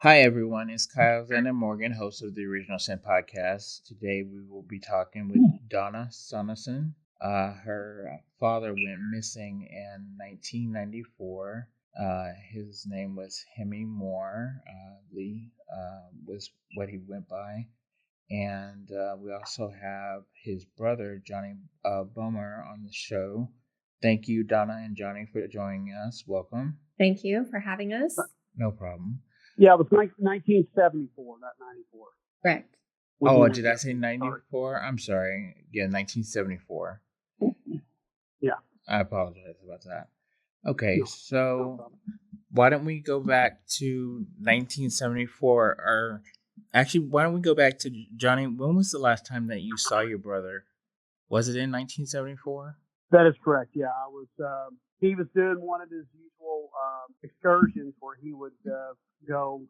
Hi, everyone. It's Kyle Zander Morgan, host of the Original Sin podcast. Today, we will be talking with Donna Sonneson. Her father went missing in 1994. His name was Hemmy Moore. Lee was what he went by. And we also have his brother, Johnny Bomer, on the show. Thank you, Donna and Johnny, for joining us. Welcome. Thank you for having us. No problem. Yeah, it was 1974, not 94. Correct. Oh, did I say 94? I'm sorry. Yeah, 1974. Yeah. I apologize about that. Okay, so why don't we go back to 1974? Or actually, why don't we go back to Johnny? When was the last time that you saw your brother? Was it in 1974? That is correct. Yeah, I was. He was doing one of his usual excursions where he would go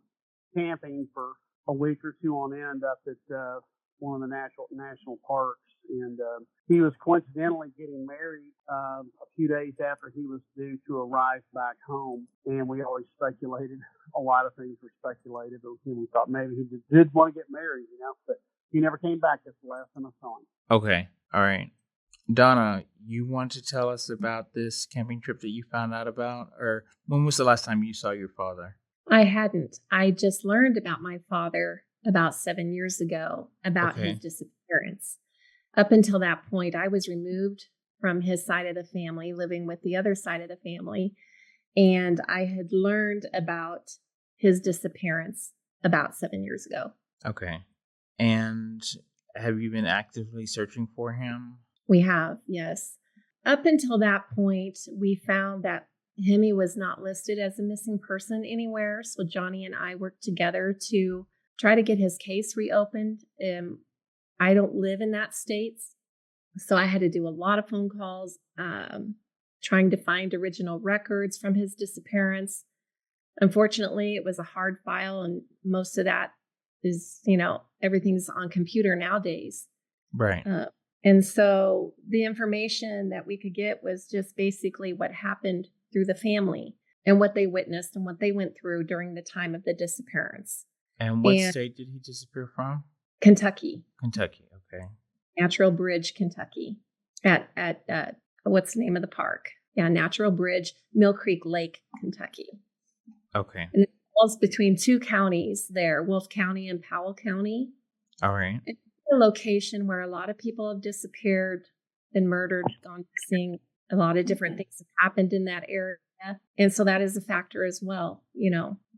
camping for a week or two on end up at one of the national parks, and he was coincidentally getting married a few days after he was due to arrive back home. And we always speculated, a lot of things were speculated, but we thought maybe he did want to get married, but he never came back. That's the last time I saw him. Okay, all right. Donna, you want to tell us about this camping trip that you found out about? Or when was the last time you saw your father? I hadn't. I just learned about my father about 7 years ago, about his disappearance. Up until that point, I was removed from his side of the family, living with the other side of the family. And I had learned about his disappearance about 7 years ago. Okay. And have you been actively searching for him? We have, yes. Up until that point, we found that Hemmy was not listed as a missing person anywhere. So Johnny and I worked together to try to get his case reopened. I don't live in that state, so I had to do a lot of phone calls, trying to find original records from his disappearance. Unfortunately, it was a hard file, and most of that is, everything's on computer nowadays. Right. And so the information that we could get was just basically what happened through the family and what they witnessed and what they went through during the time of the disappearance. And what state did he disappear from? Kentucky. Kentucky, okay. Natural Bridge, Kentucky. At what's the name of the park? Yeah, Natural Bridge, Mill Creek Lake, Kentucky. Okay. And it falls between two counties there, Wolfe County and Powell County. All right. It's a location where a lot of people have disappeared, been murdered, gone missing. A lot of different things have happened in that area. And so that is a factor as well,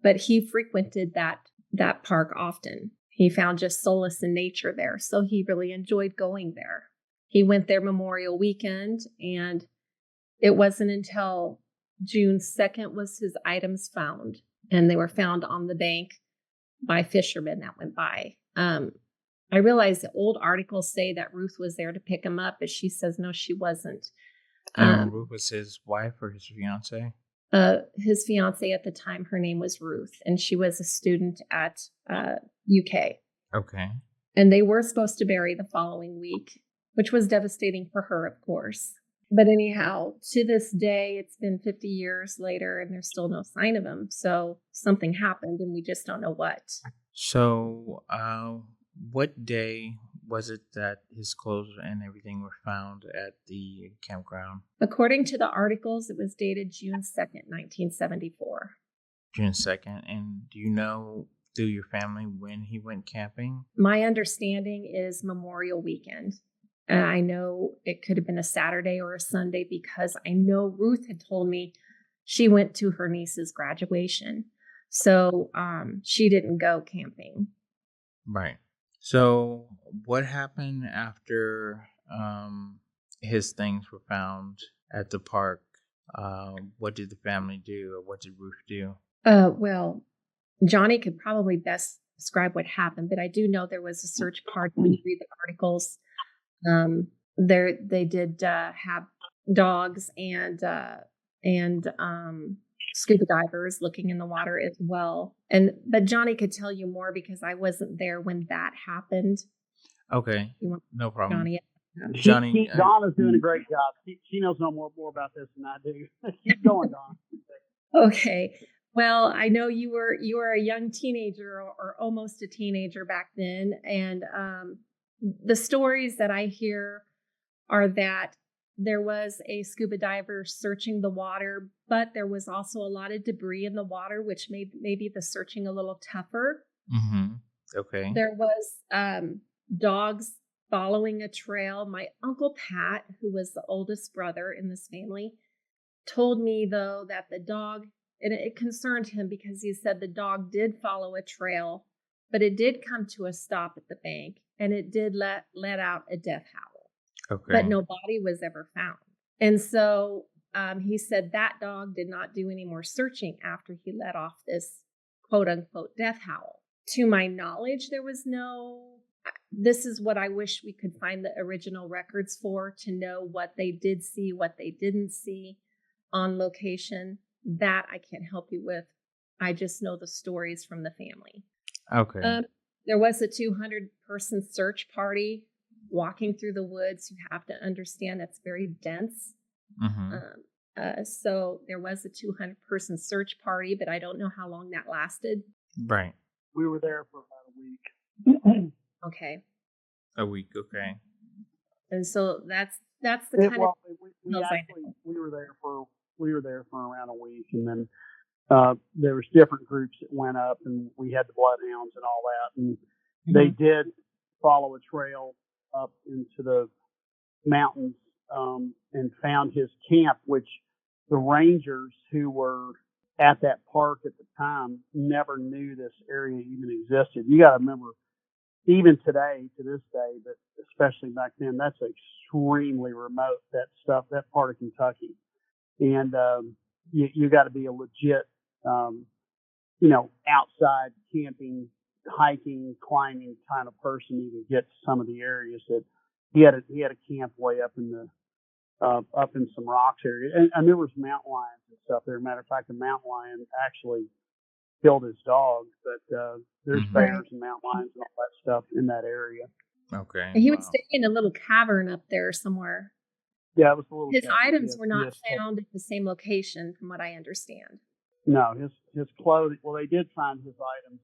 But he frequented that park often. He found just solace in nature there. So he really enjoyed going there. He went there Memorial Weekend, and it wasn't until June 2nd was his items found. And they were found on the bank by fishermen that went by. I realize the old articles say that Ruth was there to pick him up, but she says no, she wasn't. Ruth was his wife or his fiance? His fiance at the time, her name was Ruth, and she was a student at UK. Okay. And they were supposed to bury the following week, which was devastating for her, of course. But anyhow, to this day, it's been 50 years later, and there's still no sign of him. So something happened, and we just don't know what. So, what day was it that his clothes and everything were found at the campground? According to the articles, it was dated June 2nd, 1974. June 2nd. And do you know through your family when he went camping? My understanding is Memorial Weekend. And I know it could have been a Saturday or a Sunday because I know Ruth had told me she went to her niece's graduation. So she didn't go camping. Right. So what happened after his things were found at the park? What did the family do, or what did Ruth do? Well, Johnny could probably best describe what happened, but I do know there was a search party. When you read the articles, they did have dogs and scuba divers looking in the water as well. But Johnny could tell you more because I wasn't there when that happened. Okay, no problem. Johnny, Donna's doing a great job. She knows no more about this than I do. Keep going, Donna. Okay. Well, I know you were a young teenager or almost a teenager back then, and the stories that I hear are that there was a scuba diver searching the water, but there was also a lot of debris in the water, which made maybe the searching a little tougher. Mm-hmm. Okay. There was dogs following a trail. My Uncle Pat, who was the oldest brother in this family, told me though that the dog, and it concerned him because he said the dog did follow a trail, but it did come to a stop at the bank and it did let out a death howl, but Okay. no body was ever found. And so he said that dog did not do any more searching after he let off this quote unquote death howl. To my knowledge, there was no. This is what I wish we could find the original records for, to know what they did see, what they didn't see on location. That I can't help you with. I just know the stories from the family. Okay. There was a 200-person search party walking through the woods. You have to understand that's very dense. Mm-hmm. So there was a 200-person search party, but I don't know how long that lasted. Right. We were there for about a week. Okay. A week. Okay. And so that's the kind of We were there for around a week, and then there was different groups that went up, and we had the bloodhounds and all that, and they did follow a trail up into the mountains and found his camp, which the rangers who were at that park at the time never knew this area even existed. You got to remember, even today, to this day, but especially back then, that's extremely remote, that part of Kentucky. And you got to be a legit, outside camping, hiking, climbing kind of person to even get to some of the areas that he had a camp way up in some rocks area. And there was mountain lions and stuff there. Matter of fact, the mountain lion actually killed his dog, but there's bears and mountain lions and all that stuff in that area. Okay. And he would stay in a little cavern up there somewhere. Yeah, it was a little. His items were not found at the same location, from what I understand. No, his clothing. Well, they did find his items.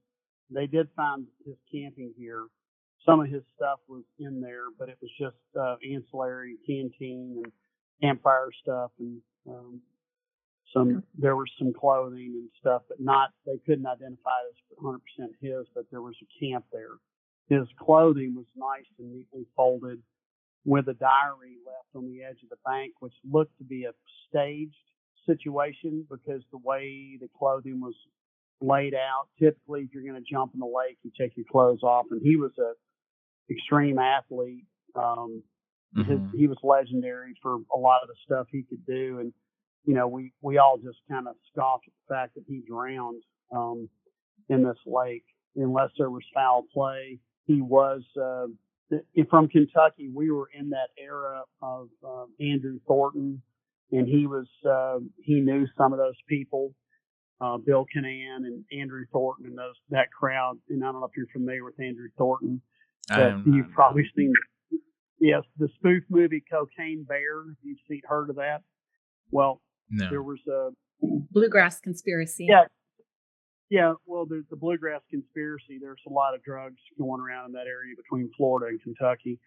They did find his camping gear. Some of his stuff was in there, but it was just ancillary canteen and campfire stuff, and there was some clothing and stuff, but they couldn't identify it as 100% his, but there was a camp there. His clothing was nice and neatly folded with a diary left on the edge of the bank, which looked to be a staged situation because the way the clothing was laid out. Typically, if you're going to jump in the lake, you take your clothes off, and he was a extreme athlete. He was legendary for a lot of the stuff he could do, and we all just kind of scoffed at the fact that he drowned in this lake unless there was foul play. He was from Kentucky. We were in that era of Andrew Thornton, and he knew some of those people, Bill Canan and Andrew Thornton and that crowd. And I don't know if you're familiar with Andrew Thornton. You've probably seen, yes, the spoof movie Cocaine Bear. You've heard of that? Well, no. There was a Bluegrass Conspiracy. Yeah. Well, there's the Bluegrass Conspiracy. There's a lot of drugs going around in that area between Florida and Kentucky,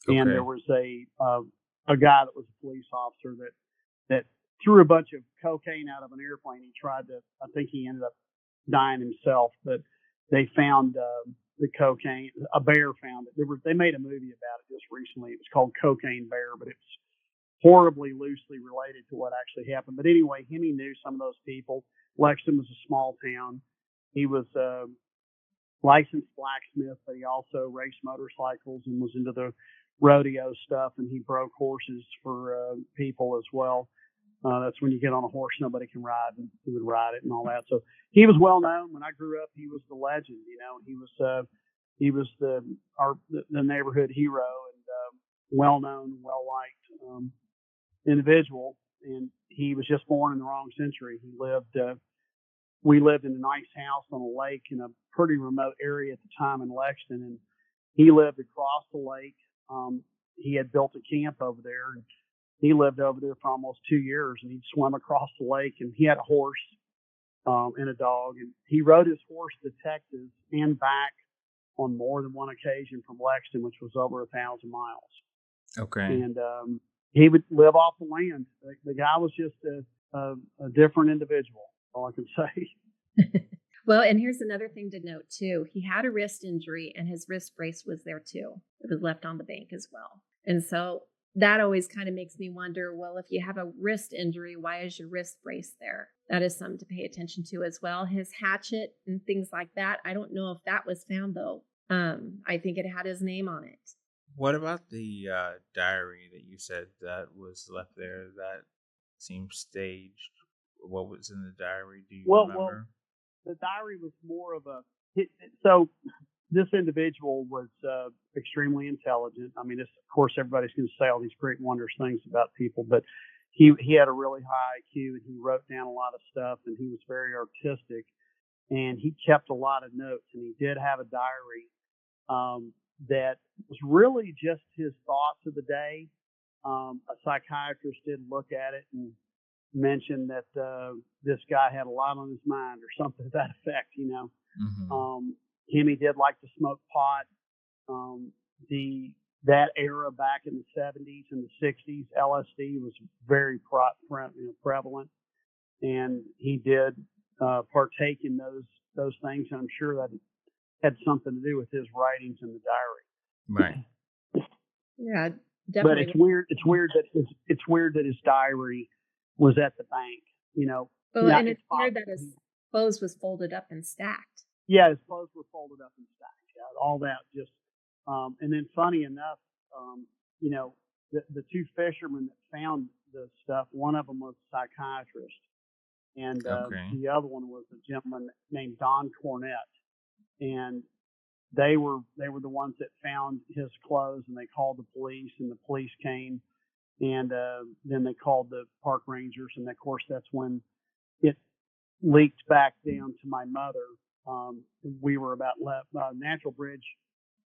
and there was a guy that was a police officer that threw a bunch of cocaine out of an airplane. I think he ended up dying himself, but they found the cocaine. A bear found it. They made a movie about it just recently. It was called Cocaine Bear, but it was horribly loosely related to what actually happened. But anyway, Hemmy knew some of those people. Lexington was a small town. He was a licensed blacksmith, but he also raced motorcycles and was into the rodeo stuff, and he broke horses for people as well. That's when you get on a horse nobody can ride, and he would ride it and all that. So he was well known. When I grew up, he was the legend. He was the neighborhood hero and well known, well liked individual. And he was just born in the wrong century. We lived in a nice house on a lake in a pretty remote area at the time in Lexington, and he lived across the lake. He had built a camp over there, and he lived over there for almost 2 years, and he'd swim across the lake, and he had a horse, and a dog. And he rode his horse to Texas and back on more than one occasion from Lexington, which was over 1,000 miles. Okay. And he would live off the land. The guy was just a different individual, all I can say. Well, and here's another thing to note too. He had a wrist injury and his wrist brace was there too. It was left on the bank as well. And so that always kind of makes me wonder, well, if you have a wrist injury, why is your wrist brace there? That is something to pay attention to as well. His hatchet and things like that. I don't know if that was found though. I think it had his name on it. What about the diary that you said that was left there that seems staged? What was in the diary? Do you remember? Well, the diary was more of so this individual was extremely intelligent. I mean, of course, everybody's going to say all these great, wondrous things about people, but he had a really high IQ, and he wrote down a lot of stuff, and he was very artistic, and he kept a lot of notes, and he did have a diary that was really just his thoughts of the day. A psychiatrist did look at it and mentioned that this guy had a lot on his mind or something to that effect, you know. Mm-hmm. Hemmy did like to smoke pot. That era back in the 70s and the 60s, LSD was very prevalent, and he did partake in those things, and I'm sure that it had something to do with his writings in the diary. Right. Yeah, definitely. But it's weird that his diary was at the bank, you know. Well, and it's weird that his clothes was folded up and stacked. Yeah, his clothes were folded up and stacked. Yeah, all that just, and then funny enough, you know, the two fishermen that found the stuff, one of them was a psychiatrist, and the other one was a gentleman named Don Cornett, and they were the ones that found his clothes, and they called the police, and the police came, and then they called the park rangers, and of course that's when it leaked back down to my mother. We were about Natural Bridge.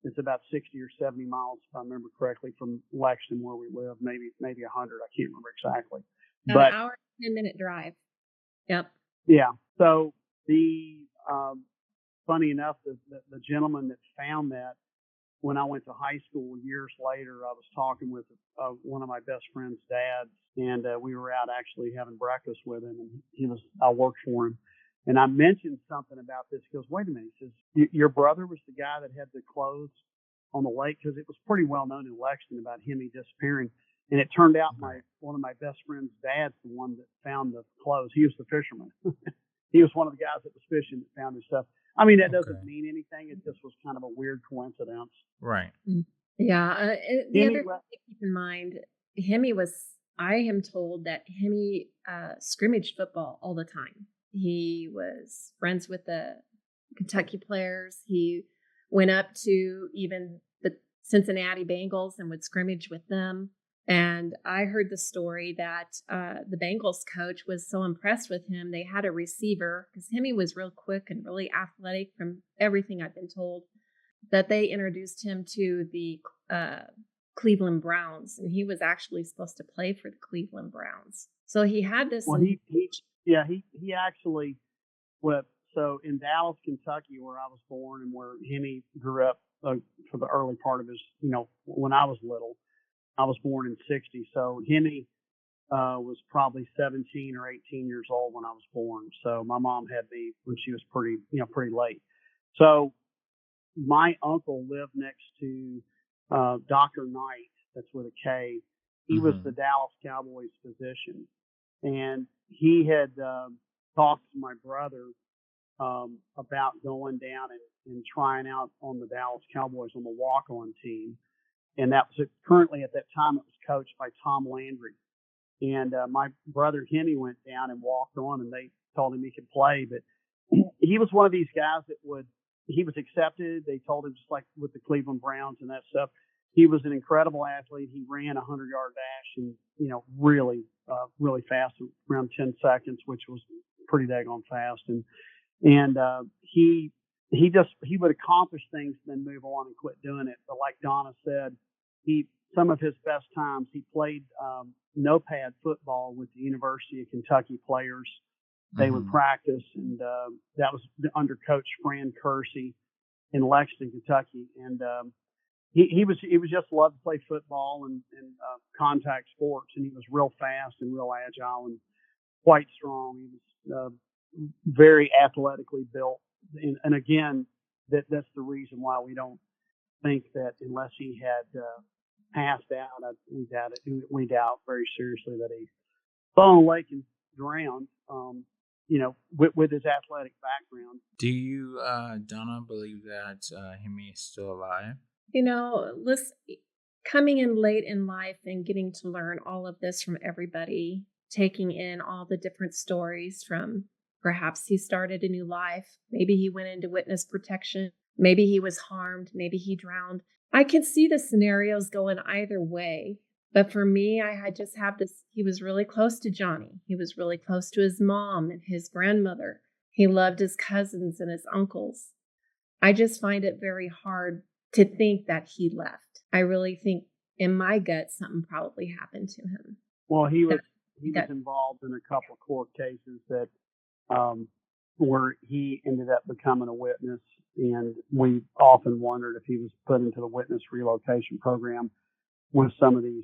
It's about 60 or 70 miles, if I remember correctly, from Lexington where we live. Maybe 100. I can't remember exactly. But an hour and 10-minute drive. Yep. Yeah. So the funny enough, the gentleman that found that, when I went to high school years later, I was talking with one of my best friend's dads, and we were out actually having breakfast with him, and I worked for him. And I mentioned something about this. He goes, wait a minute. He says, your brother was the guy that had the clothes on the lake? Because it was pretty well known in Lexington about Hemmy disappearing. And it turned out one of my best friend's dad's the one that found the clothes. He was the fisherman. He was one of the guys that was fishing that found his stuff. I mean, that doesn't mean anything. It just was kind of a weird coincidence. Right. Yeah. The other thing to keep in mind, I am told that Hemmy scrimmaged football all the time. He was friends with the Kentucky players. He went up to even the Cincinnati Bengals and would scrimmage with them. And I heard the story that the Bengals coach was so impressed with him, they had a receiver, because Hemmy was real quick and really athletic from everything I've been told, that they introduced him to the Cleveland Browns, and he was actually supposed to play for the Cleveland Browns. So he had this. Well, he actually, so in Dallas, Kentucky, where I was born and where Hemmy grew up for the early part of his, when I was little. I was born in '60, so Hemmy was probably 17 or 18 years old when I was born. So my mom had me when she was pretty late. So my uncle lived next to Dr. Knight, that's with a K. He was the Dallas Cowboys physician, and he had talked to my brother about going down and trying out on the Dallas Cowboys on the walk-on team. And that was currently at that time it was coached by Tom Landry. And my brother Hemmy went down and walked on, and they told him he could play. But he was one of these guys he was accepted. They told him, just like with the Cleveland Browns and that stuff, he was an incredible athlete. He ran a 100-yard dash and, really, really fast, around 10 seconds, which was pretty daggone fast. And he would accomplish things and then move on and quit doing it. But like Donna said, some of his best times, he played no pad football with the University of Kentucky players. they would practice, and that was under Coach Fran Kersey in Lexington, Kentucky, and he was just loved to play football and contact sports, and he was real fast and real agile and quite strong. He was very athletically built, and again, that's the reason why we don't think that unless he had passed out, we doubt very seriously that he fell in a lake and drowned. With his athletic background. Do you, Donna, believe that Hemmy is still alive? Listen, coming in late in life and getting to learn all of this from everybody, taking in all the different stories from perhaps he started a new life, maybe he went into witness protection, maybe he was harmed, maybe he drowned. I can see the scenarios going either way. But for me, I just have this, he was really close to Johnny. He was really close to his mom and his grandmother. He loved his cousins and his uncles. I just find it very hard to think that he left. I really think in my gut, something probably happened to him. Well, he was involved in a couple of court cases that where he ended up becoming a witness. And we often wondered if he was put into the witness relocation program with some of these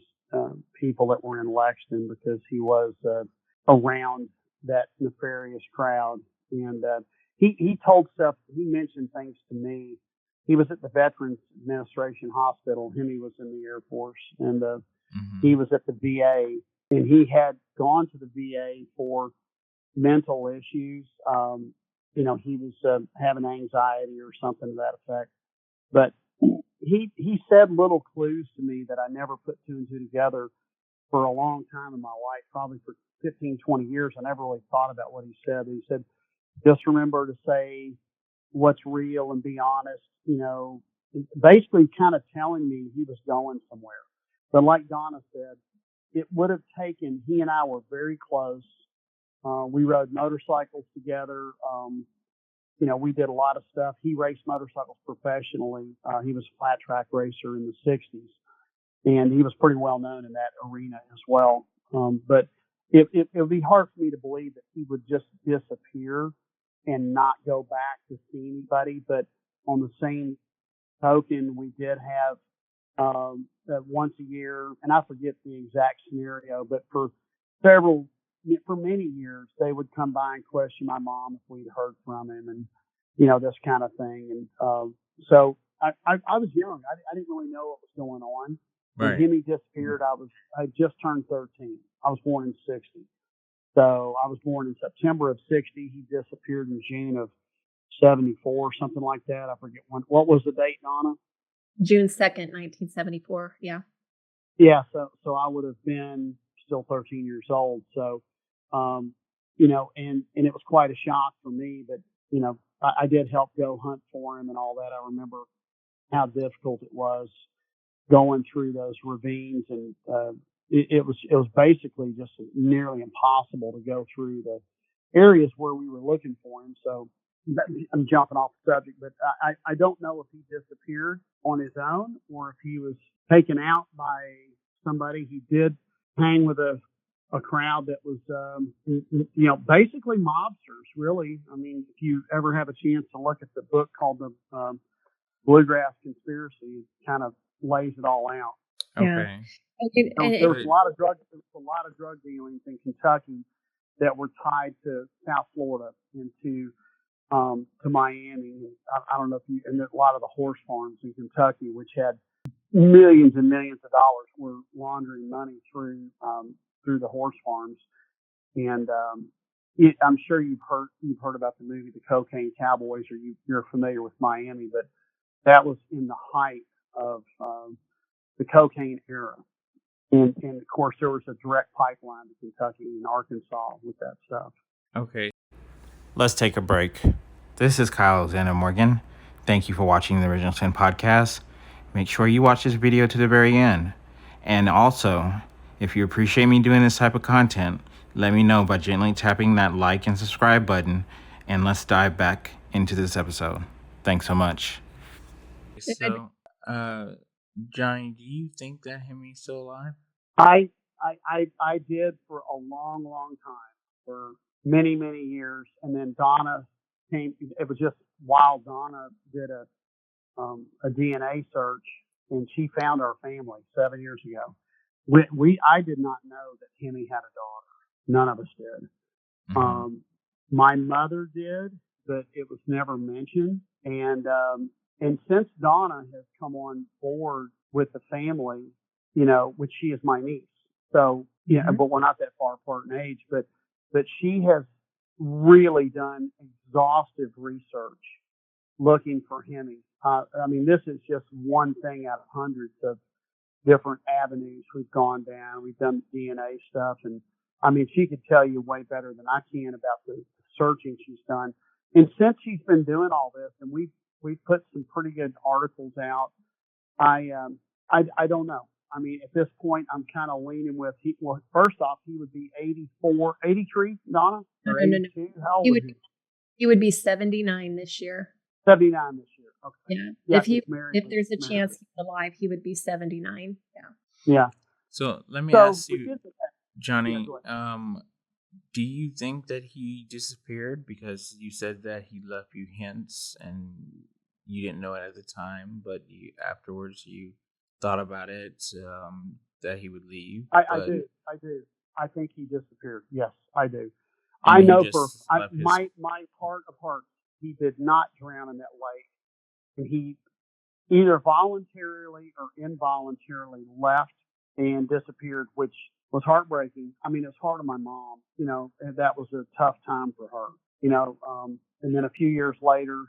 people that were in Lexington, because he was around that nefarious crowd. And he told stuff, he mentioned things to me. He was at the Veterans Administration Hospital. Hemmy was in the Air Force, and he was at the VA, and he had gone to the VA for mental issues. He was having anxiety or something to that effect. But he said little clues to me that I never put two and two together for a long time in my life, probably for 15, 20 years. I never really thought about what he said. He said, just remember to say what's real and be honest, basically kind of telling me he was going somewhere. But like Donna said, it would have taken, he and I were very close. We rode motorcycles together. We did a lot of stuff. He raced motorcycles professionally. He was a flat track racer in the 60s, and he was pretty well known in that arena as well. But it would be hard for me to believe that he would just disappear and not go back to see anybody. But on the same token, we did have once a year, and I forget the exact scenario, but for many years, they would come by and question my mom if we'd heard from him, and this kind of thing. And so I was young. I didn't really know what was going on. Right. When Hemmy disappeared, I just turned 13. I was born in 60. So I was born in September of 60. He disappeared in June of 74, something like that. I forget when. What was the date, Donna? June 2nd, 1974. Yeah. Yeah. So I would have been still 13 years old. So, and it was quite a shock for me, but, I did help go hunt for him and all that. I remember how difficult it was going through those ravines, and it was basically just nearly impossible to go through the areas where we were looking for him. So I'm jumping off the subject, but I don't know if he disappeared on his own or if he was taken out by somebody. He did hang with a crowd that was, basically mobsters, really. I mean, if you ever have a chance to look at the book called The Bluegrass Conspiracy, it kind of lays it all out. Okay. There was a lot of drug dealings in Kentucky that were tied to South Florida and to Miami. I don't know if and a lot of the horse farms in Kentucky, which had millions and millions of dollars, were laundering money through the horse farms. And I'm sure you've heard about the movie The Cocaine Cowboys, or you're familiar with Miami, but that was in the height of the cocaine era. And of course, there was a direct pipeline to Kentucky and Arkansas with that stuff. Okay. Let's take a break. This is Kyle Alexander Morgan. Thank you for watching the Original Sin podcast. Make sure you watch this video to the very end. And also, if you appreciate me doing this type of content, let me know by gently tapping that like and subscribe button. And let's dive back into this episode. Thanks so much. So, Johnny, do you think that Hemmy's still alive? I did for a long, long time. For many, many years. And then Donna came. It was just while Donna did a DNA search, and she found our family 7 years ago. I did not know that Hemmy had a daughter. None of us did. Mm-hmm. My mother did, but it was never mentioned. And since Donna has come on board with the family, which she is my niece, so yeah, but we're not that far apart in age. But she has really done exhaustive research looking for Hemmy. I mean, this is just one thing out of hundreds of different avenues we've gone down. We've done DNA stuff, and I mean, she could tell you way better than I can about the searching she's done. And since she's been doing all this, and we've put some pretty good articles out, I don't know. I mean, at this point, I'm kind of leaning with well, first off, he would be 84, 83, Donna, or 82. How old is he? He would be 79 this year. 79 this year. Okay. Yeah. Yeah, if there's a chance he's alive, he would be 79. Yeah. Yeah. So let me ask you, Johnny, yeah, do you think that he disappeared because you said that he left you hints and you didn't know it at the time, but afterwards you thought about it, that he would leave? I do. I think he disappeared. Yes, I do. I know my heart of hearts, he did not drown in that lake, and he either voluntarily or involuntarily left and disappeared, which was heartbreaking. I mean, it's hard on my mom, and that was a tough time for her, and then a few years later,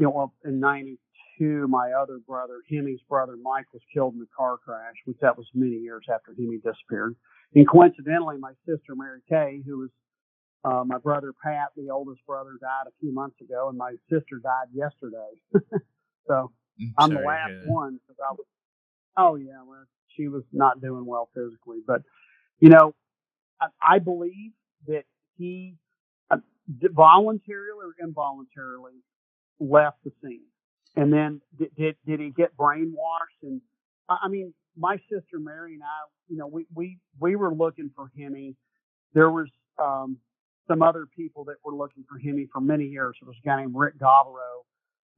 in 92, my other brother, Hemmy's brother, Mike, was killed in a car crash, which that was many years after Hemmy disappeared. And coincidentally, my sister, Mary Kay, who was my brother, Pat, the oldest brother, died a few months ago, and my sister died yesterday. So I'm the last one. Well, she was not doing well physically. But, I believe that he voluntarily or involuntarily left the scene. And then did he get brainwashed? And I mean, my sister Mary and I, we were looking for Hemmy. There was some other people that were looking for Hemmy for many years. There was a guy named Rick Gavereau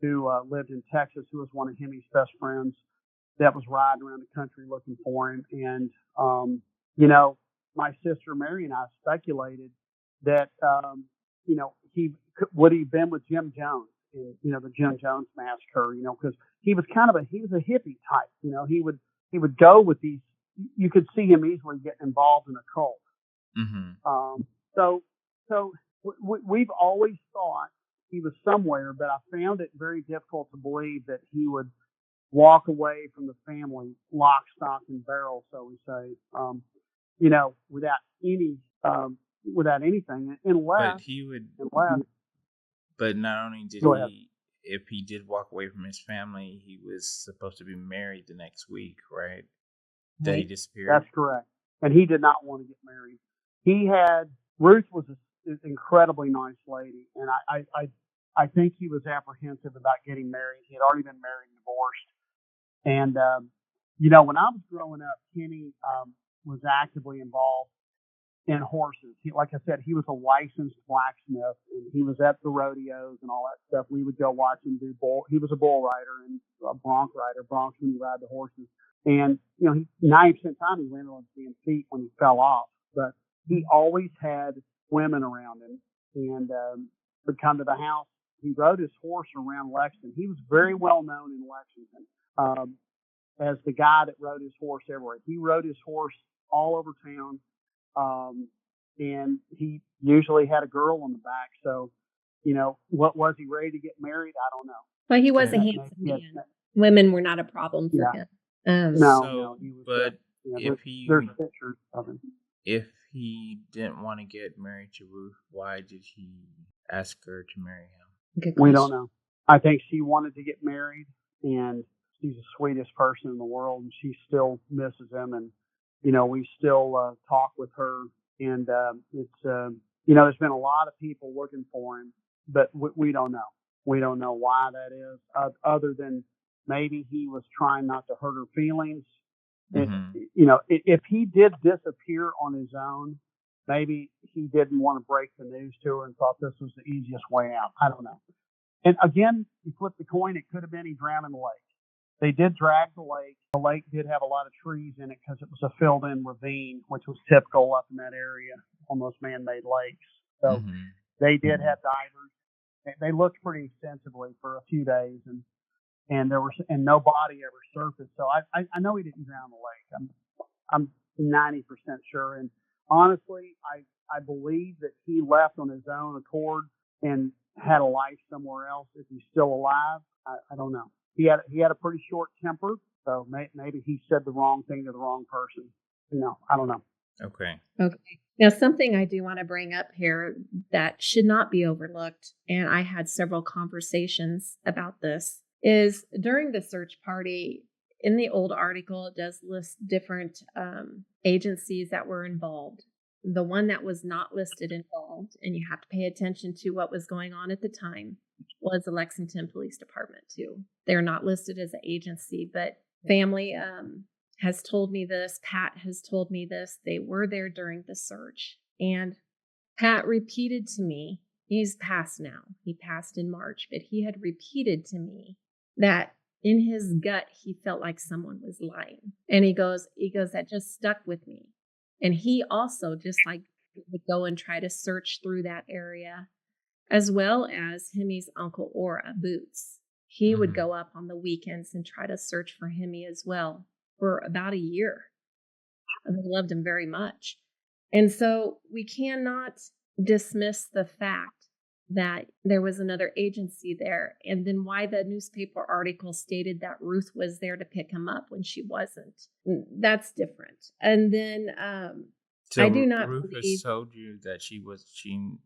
who lived in Texas, who was one of Hemmy's best friends, that was riding around the country looking for him. And my sister Mary and I speculated that he would he been with Jim Jones in the Jim Jones massacre, because he was a hippie type. He would go with these. You could see him easily getting involved in a cult. Mm-hmm. So we've always thought he was somewhere, but I found it very difficult to believe that he would walk away from the family lock, stock, and barrel, so we say, without anything, unless. But he would. Unless. But not only did he, if he did walk away from his family, he was supposed to be married the next week, right? That he disappeared. That's correct. And he did not want to get married. Ruth was an incredibly nice lady, and I think he was apprehensive about getting married. He had already been married and divorced. And, when I was growing up, Kenny was actively involved in horses. Like I said, he was a licensed blacksmith, and he was at the rodeos and all that stuff. We would go watch him do bull. He was a bull rider and a bronc rider. Broncs when you ride the horses. And, 90% of the time he landed on his feet when he fell off. But he always had women around him, and would come to the house. He rode his horse around Lexington. He was very well known in Lexington as the guy that rode his horse everywhere. He rode his horse all over town, and he usually had a girl on the back. So, what was he ready to get married? I don't know. But he was a handsome man. Women were not a problem for him. No, he was. But there's pictures of him. If he didn't want to get married to Ruth, why did he ask her to marry him? We don't know. I think she wanted to get married, and she's the sweetest person in the world, and she still misses him. And, we still talk with her, and it's, there's been a lot of people looking for him, but we don't know. We don't know why that is, other than maybe he was trying not to hurt her feelings. Mm-hmm. If he did disappear on his own, maybe he didn't want to break the news to her and thought this was the easiest way out. I don't know. And again, you flip the coin, it could have been he drowned in the lake. They did drag the lake. The lake did have a lot of trees in it because it was a filled-in ravine, which was typical up in that area on those man-made lakes. So they did have divers. They looked pretty extensively for a few days, and no body ever surfaced. So I know he didn't drown in the lake. I'm 90% sure. And honestly, I believe that he left on his own accord and had a life somewhere else. If he's still alive, I don't know. He had a pretty short temper, so maybe he said the wrong thing to the wrong person. I don't know. Okay. Now, something I do want to bring up here that should not be overlooked, and I had several conversations about this, is during the search party, in the old article, it does list different agencies that were involved. The one that was not listed involved, and you have to pay attention to what was going on at the time, was the Lexington Police Department too. They're not listed as an agency, but family has told me this. Pat has told me this. They were there during the search. And Pat repeated to me, he's passed now. He passed in March, but he had repeated to me that in his gut, he felt like someone was lying. And he goes, that just stuck with me. And he also, just like, would go and try to search through that area, as well as Hemmy's uncle Ora, Boots. He would go up on the weekends and try to search for Hemmy as well for about a year. And they loved him very much. And so we cannot dismiss the fact that there was another agency there, and then why the newspaper article stated that Ruth was there to pick him up when she wasn't. That's different. And then So I do not Ruth believe. has told you that she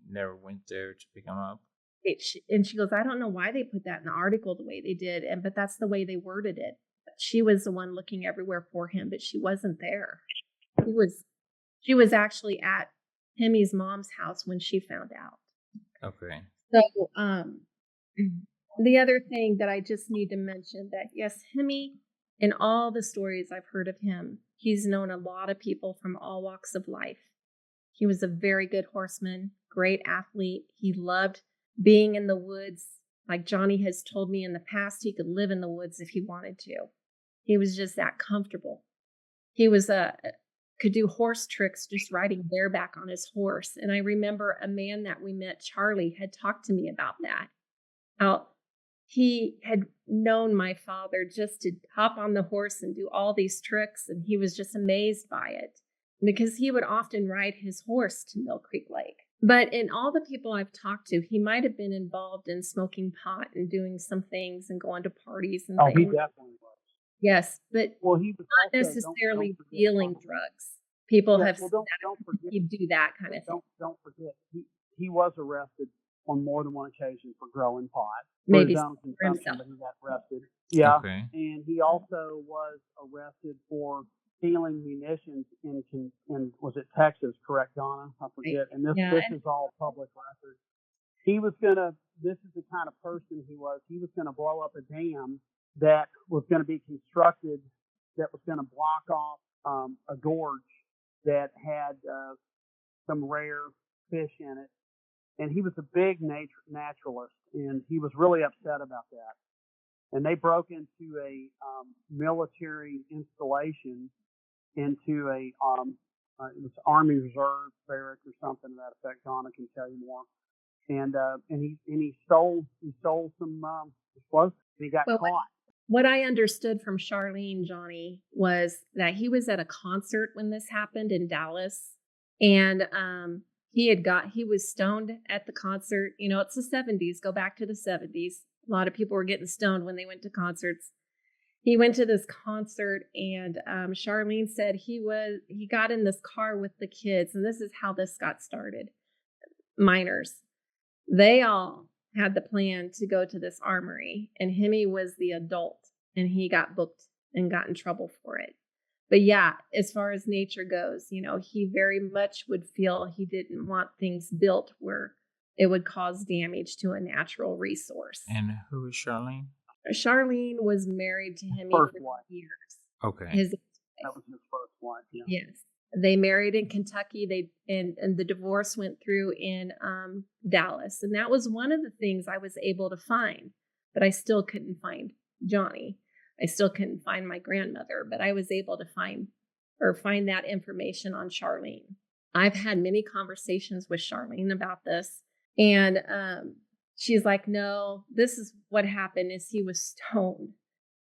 never went there to pick him up. And she goes, I don't know why they put that in the article the way they did, but that's the way they worded it. She was the one looking everywhere for him, but she wasn't there. She was actually at Hemmy's mom's house when she found out. Okay. So the other thing that I just need to mention, that yes, Hemmy, in all the stories I've heard of him, he's known a lot of people from all walks of life. He was a very good horseman, great athlete. He loved being in the woods. Like Johnny has told me in the past, he could live in the woods if he wanted to. He was just that comfortable. He was could do horse tricks just riding bareback on his horse. And I remember a man that we met, Charlie, had talked to me about that. How he had known my father just to hop on the horse and do all these tricks, and he was just amazed by it because he would often ride his horse to Mill Creek Lake. But in all the people I've talked to, he might have been involved in smoking pot and doing some things and going to parties and things. He definitely was. Yes, but he was not also, necessarily don't forget, dealing drugs. People have well, don't forget, you do that kind of thing. Don't forget, he was arrested on more than one occasion for growing pot. Maybe for himself. But he got arrested. Yeah, Okay. And he also was arrested for stealing munitions in was it Texas? Correct, Donna? I forget. And this is all public record. This is the kind of person he was. He was going to blow up a dam that was going to be constructed that was going to block off a gorge that had some rare fish in it. And he was a big naturalist, and he was really upset about that. And they broke into a military installation, into a it was Army Reserve barrack or something to that effect. Donna can tell you more. And he stole some explosives. And he got caught. What I understood from Charlene, Johnny, was that he was at a concert when this happened in Dallas, and he was stoned at the concert. You know, it's the 70s. Go back to the 70s. A lot of people were getting stoned when they went to concerts. He went to this concert, and Charlene said he got in this car with the kids, and this is how this got started. Minors. They all had the plan to go to this armory, and Hemmy was the adult, and he got booked and got in trouble for it. But yeah, as far as nature goes, you know, he very much would feel he didn't want things built where it would cause damage to a natural resource. And who is Charlene? Charlene was married to Hemmy for years. Okay. That was his first wife. Yeah. Yes. They married in Kentucky. And the divorce went through in Dallas. And that was one of the things I was able to find, but I still couldn't find Johnny. I still couldn't find my grandmother, but I was able to find that information on Charlene. I've had many conversations with Charlene about this, and she's like, no, this is what happened is he was stoned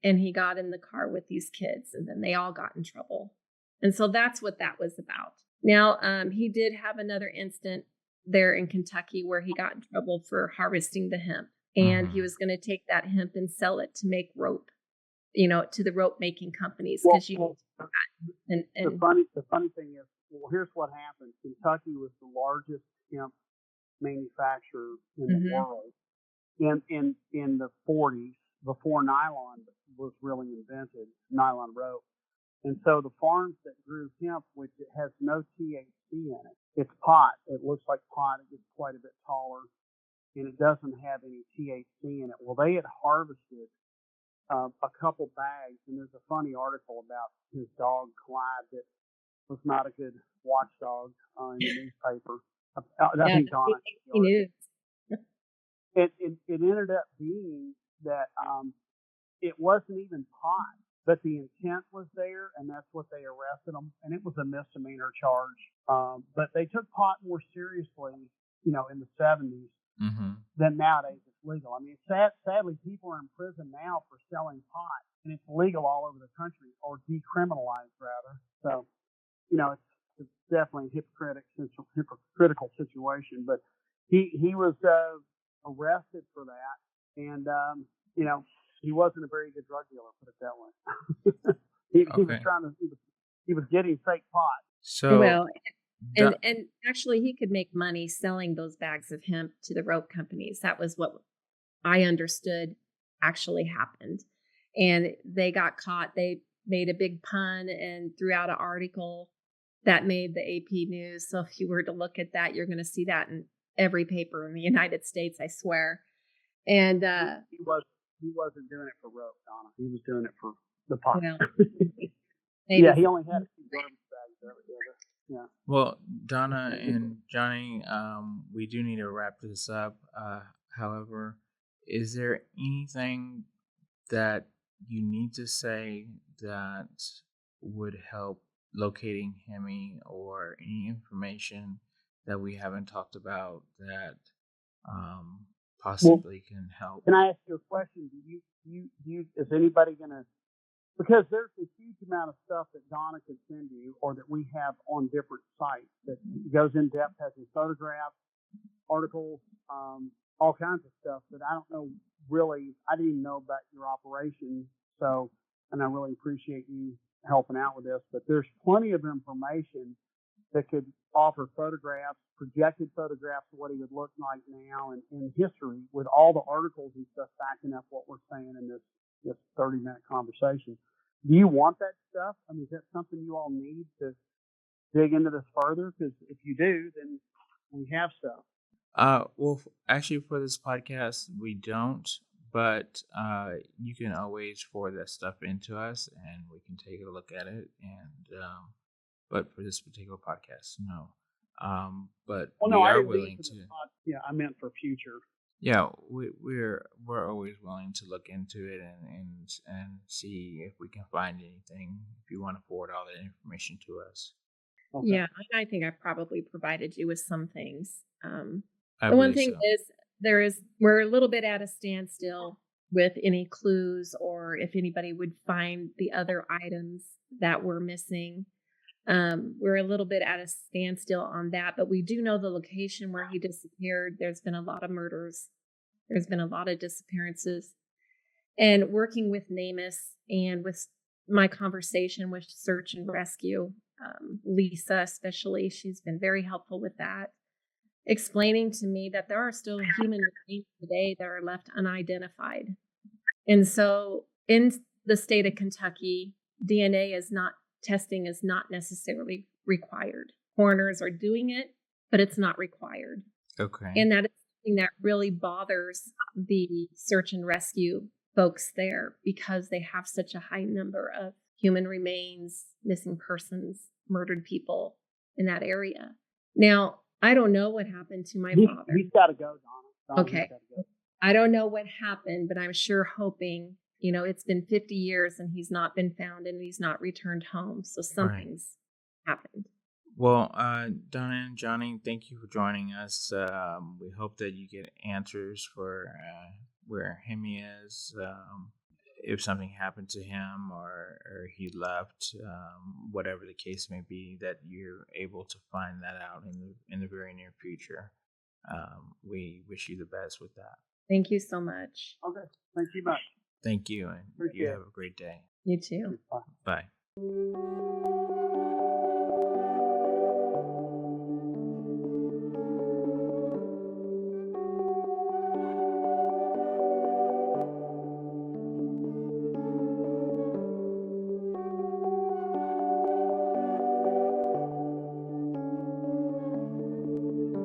and he got in the car with these kids, and then they all got in trouble. And so that's what that was about. Now, he did have another incident there in Kentucky where he got in trouble for harvesting the hemp, and he was going to take that hemp and sell it to make rope, to the rope making companies. Because the funny thing is, well, here's what happened. Kentucky was the largest hemp manufacturer in the world in the 40s, before nylon was really invented, nylon rope. And so the farms that grew hemp, which it has no THC in it, it's pot. It looks like pot. It gets quite a bit taller, and it doesn't have any THC in it. Well, they had harvested a couple bags, and there's a funny article about his dog Clyde that was not a good watchdog in the newspaper. I think Donna. It ended up being that it wasn't even pot, but the intent was there, and that's what they arrested him, and it was a misdemeanor charge. But they took pot more seriously, in the 70s than nowadays it's legal. I mean, sadly, people are in prison now for selling pot, and it's legal all over the country, or decriminalized rather. So, it's definitely a hypocritical situation. But he was arrested for that, and he wasn't a very good drug dealer, put it that way. he was getting fake pot. So well, and actually he could make money selling those bags of hemp to the rope companies. That was what I understood actually happened. And they got caught. They made a big pun and threw out an article that made the AP News. So if you were to look at that, you're going to see that in every paper in the United States, I swear. And he wasn't doing it for rope, Donna. He was doing it for the pot. Well, yeah, he only had a few garbage bags there. Yeah. Well, Donna and Johnny, we do need to wrap this up. However, is there anything that you need to say that would help locating Hemmy, or any information that we haven't talked about that possibly can help? Can I ask you a question? Is anybody going to, because there's a huge amount of stuff that Donna could send you, or that we have on different sites that goes in depth, has some photographs, articles, all kinds of stuff that I don't know really. I didn't even know about your operation, and I really appreciate you helping out with this. But there's plenty of information that could offer photographs, projected photographs of what he would look like now, and in history, with all the articles and stuff backing up what we're saying in this 30-minute conversation. Do you want that stuff? I mean, is that something you all need to dig into this further? Because if you do, then we have stuff. Well, actually, for this podcast, we don't. But you can always forward that stuff into us, and we can take a look at it. And but for this particular podcast, no. But we are willing to. Yeah, I meant for future. Yeah, we're always willing to look into it and see if we can find anything. If you want to forward all that information to us. Okay. Yeah, I think I probably provided you with some things. The one thing is we're a little bit at a standstill with any clues, or if anybody would find the other items that were missing. We're a little bit at a standstill on that, but we do know the location where he disappeared. There's been a lot of murders. There's been a lot of disappearances. And working with NamUs and with my conversation with Search and Rescue, Lisa especially, she's been very helpful with that, explaining to me that there are still human remains today that are left unidentified. And so in the state of Kentucky, DNA testing is not necessarily required. Coroners are doing it, but it's not required. Okay. And that is something that really bothers the search and rescue folks there, because they have such a high number of human remains, missing persons, murdered people in that area. Now, I don't know what happened to my father. He's got to go, Donna. Okay. I don't know what happened, but I'm sure hoping, it's been 50 years and he's not been found and he's not returned home. So something's happened. Well, Donna and Johnny, thank you for joining us. We hope that you get answers for where Hemmy is, if something happened to him or he left, whatever the case may be, that you're able to find that out in the very near future. We wish you the best with that. Thank you so much. Okay. Thank you much. Thank you, and you have a great day. You too. Bye.